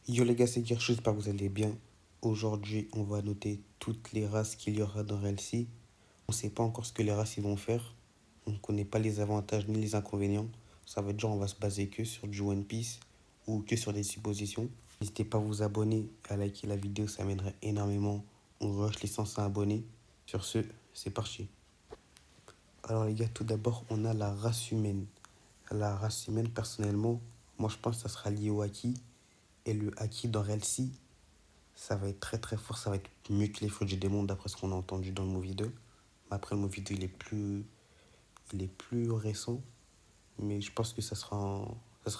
Yo les gars, c'est Kirsch, j'espère que vous allez bien. Aujourd'hui, on va noter toutes les races qu'il y aura dans RLC. On ne sait pas encore ce que les races ils vont faire. On ne connaît pas les avantages ni les inconvénients. Ça veut dire on va se baser que sur du One Piece ou que sur des suppositions. N'hésitez pas à vous abonner, à liker la vidéo, ça m'aiderait énormément. On rush les 105 abonnés. Sur ce, c'est parti. Alors les gars, tout d'abord, on a la race humaine. La race humaine, personnellement, moi je pense que ça sera lié au Haki. Et le Haki dans RLC, ça va être très très fort, ça va être mieux que les fruits du démon d'après ce qu'on a entendu dans le movie 2. Mais après le movie 2 il est plus récent, mais je pense que ça sera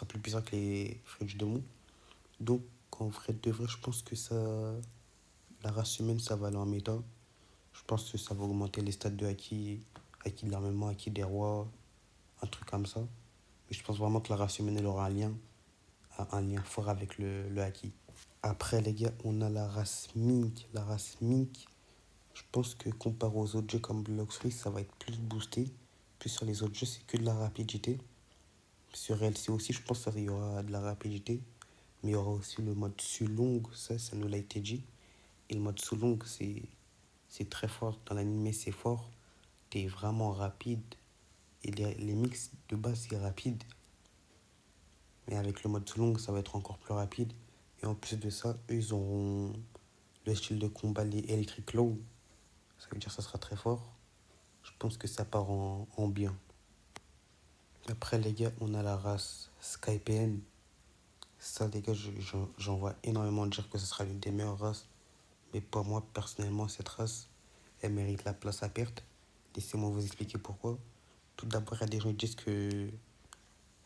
plus puissant que les fruits du démon. Donc en vrai de vrai, je pense que la race humaine ça va aller en méta. Je pense que ça va augmenter les stats de Haki de l'armement, Haki des rois, un truc comme ça. Mais je pense vraiment que la race humaine elle aura un lien fort avec le Haki. Après les gars, on a la race Mink. La race Mink, je pense que comparé aux autres jeux comme Blox Free, ça va être plus boosté. Puis sur les autres jeux, c'est que de la rapidité. Sur LC aussi, je pense qu'il y aura de la rapidité. Mais il y aura aussi le mode Sulong, ça nous l'a été dit. Et le mode Sulong, c'est très fort. Dans l'anime, c'est fort. T'es vraiment rapide. Et les mix de base, c'est rapide. Mais avec le mode Sulong, ça va être encore plus rapide. Et en plus de ça, eux, ils auront le style de combat, les Electric Law. Ça veut dire que ça sera très fort. Je pense que ça part en bien. Après, les gars, on a la race SkyPN. Ça, les gars, j'en vois énormément dire que ce sera l'une des meilleures races. Mais pour moi, personnellement, cette race, elle mérite la place à perte. Laissez-moi vous expliquer pourquoi. Tout d'abord, il y a des gens qui disent que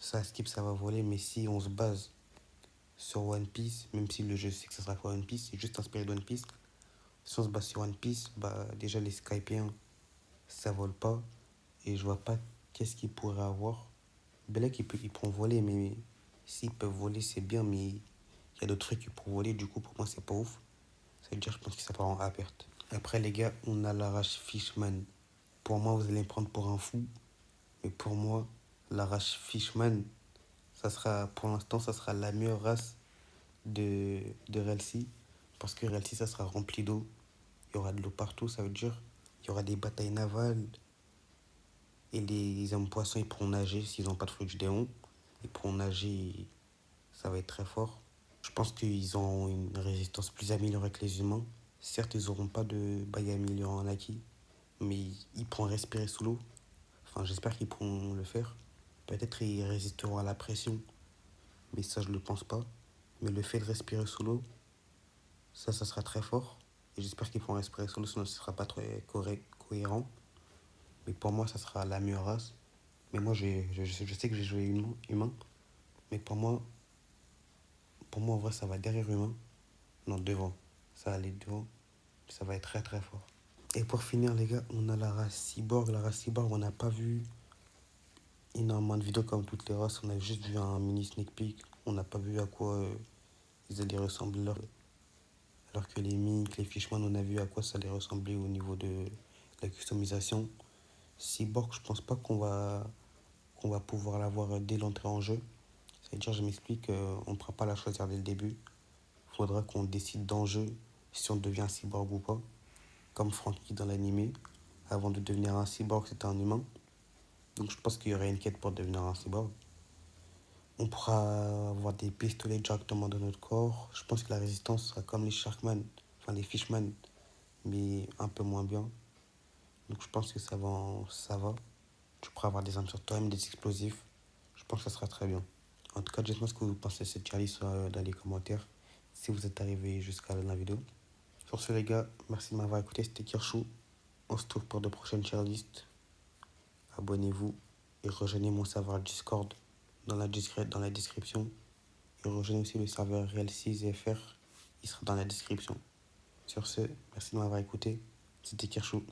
ça skip, ça va voler. Mais si on se base sur One Piece, même si le jeu sait que ça sera pas One Piece, c'est juste inspiré de One Piece. Si on se base sur One Piece, bah déjà les SkyPN, ça vole pas. Et je vois pas qu'est-ce qu'ils pourraient avoir. Belek, ils pourront voler, mais s'ils peuvent voler, c'est bien, mais il y a d'autres trucs qui pourront voler, du coup, pour moi, c'est pas ouf. Ça veut dire, je pense que ça part en A perte. Après, les gars, on a la race Fishman. Pour moi, vous allez me prendre pour un fou, mais pour moi, la race Fishman, ça sera, pour l'instant, ça sera la meilleure race de Relcy, parce que Relcy, ça sera rempli d'eau. Il y aura de l'eau partout, ça veut dire, il y aura des batailles navales, et les hommes poissons, ils pourront nager s'ils n'ont pas de fruits du démon. Ils pourront nager, ça va être très fort. Je pense qu'ils ont une résistance plus améliorée que les humains. Certes, ils n'auront pas de bail améliorant en acquis, mais ils pourront respirer sous l'eau. Enfin, j'espère qu'ils pourront le faire. Peut-être ils résisteront à la pression, mais ça, je ne le pense pas. Mais le fait de respirer sous l'eau, ça sera très fort. Et j'espère qu'ils pourront respirer sous l'eau, sinon ce ne sera pas très cohérent. Mais pour moi, ça sera la meilleure race. Mais moi, je sais que j'ai joué humain. Mais pour moi, en vrai, ça va derrière humain. Non, devant. Ça va aller devant. Ça va être très très fort. Et pour finir, les gars, on a la race cyborg. La race cyborg, on n'a pas vu énormément de vidéos comme toutes les races. On a juste vu un mini sneak peek. On n'a pas vu à quoi ils allaient ressembler. Alors que les Mink, les Fishman, on a vu à quoi ça allait ressembler au niveau de la customisation. Cyborg, je pense pas qu'on va pouvoir l'avoir dès l'entrée en jeu. C'est-à-dire, je m'explique, on ne pourra pas la choisir dès le début. Il faudra qu'on décide d'enjeu si on devient un cyborg ou pas. Comme Franky dans l'animé. Avant de devenir un cyborg, c'était un humain. Donc je pense qu'il y aurait une quête pour devenir un cyborg. On pourra avoir des pistolets directement dans notre corps. Je pense que la résistance sera comme les Sharkman, enfin les Fishman, mais un peu moins bien. Donc je pense que ça va. Tu pourras avoir des armes sur toi-même, des explosifs. Je pense que ça sera très bien. En tout cas, dites-moi ce que vous pensez de cette tier list dans les commentaires. Si vous êtes arrivé jusqu'à la vidéo. Sur ce les gars, merci de m'avoir écouté, c'était Kirchou. On se retrouve pour de prochaines tier lists. Abonnez-vous et rejoignez mon serveur Discord dans la description. Et rejoignez aussi le serveur Real6FR, il sera dans la description. Sur ce, merci de m'avoir écouté. C'était Kirchou.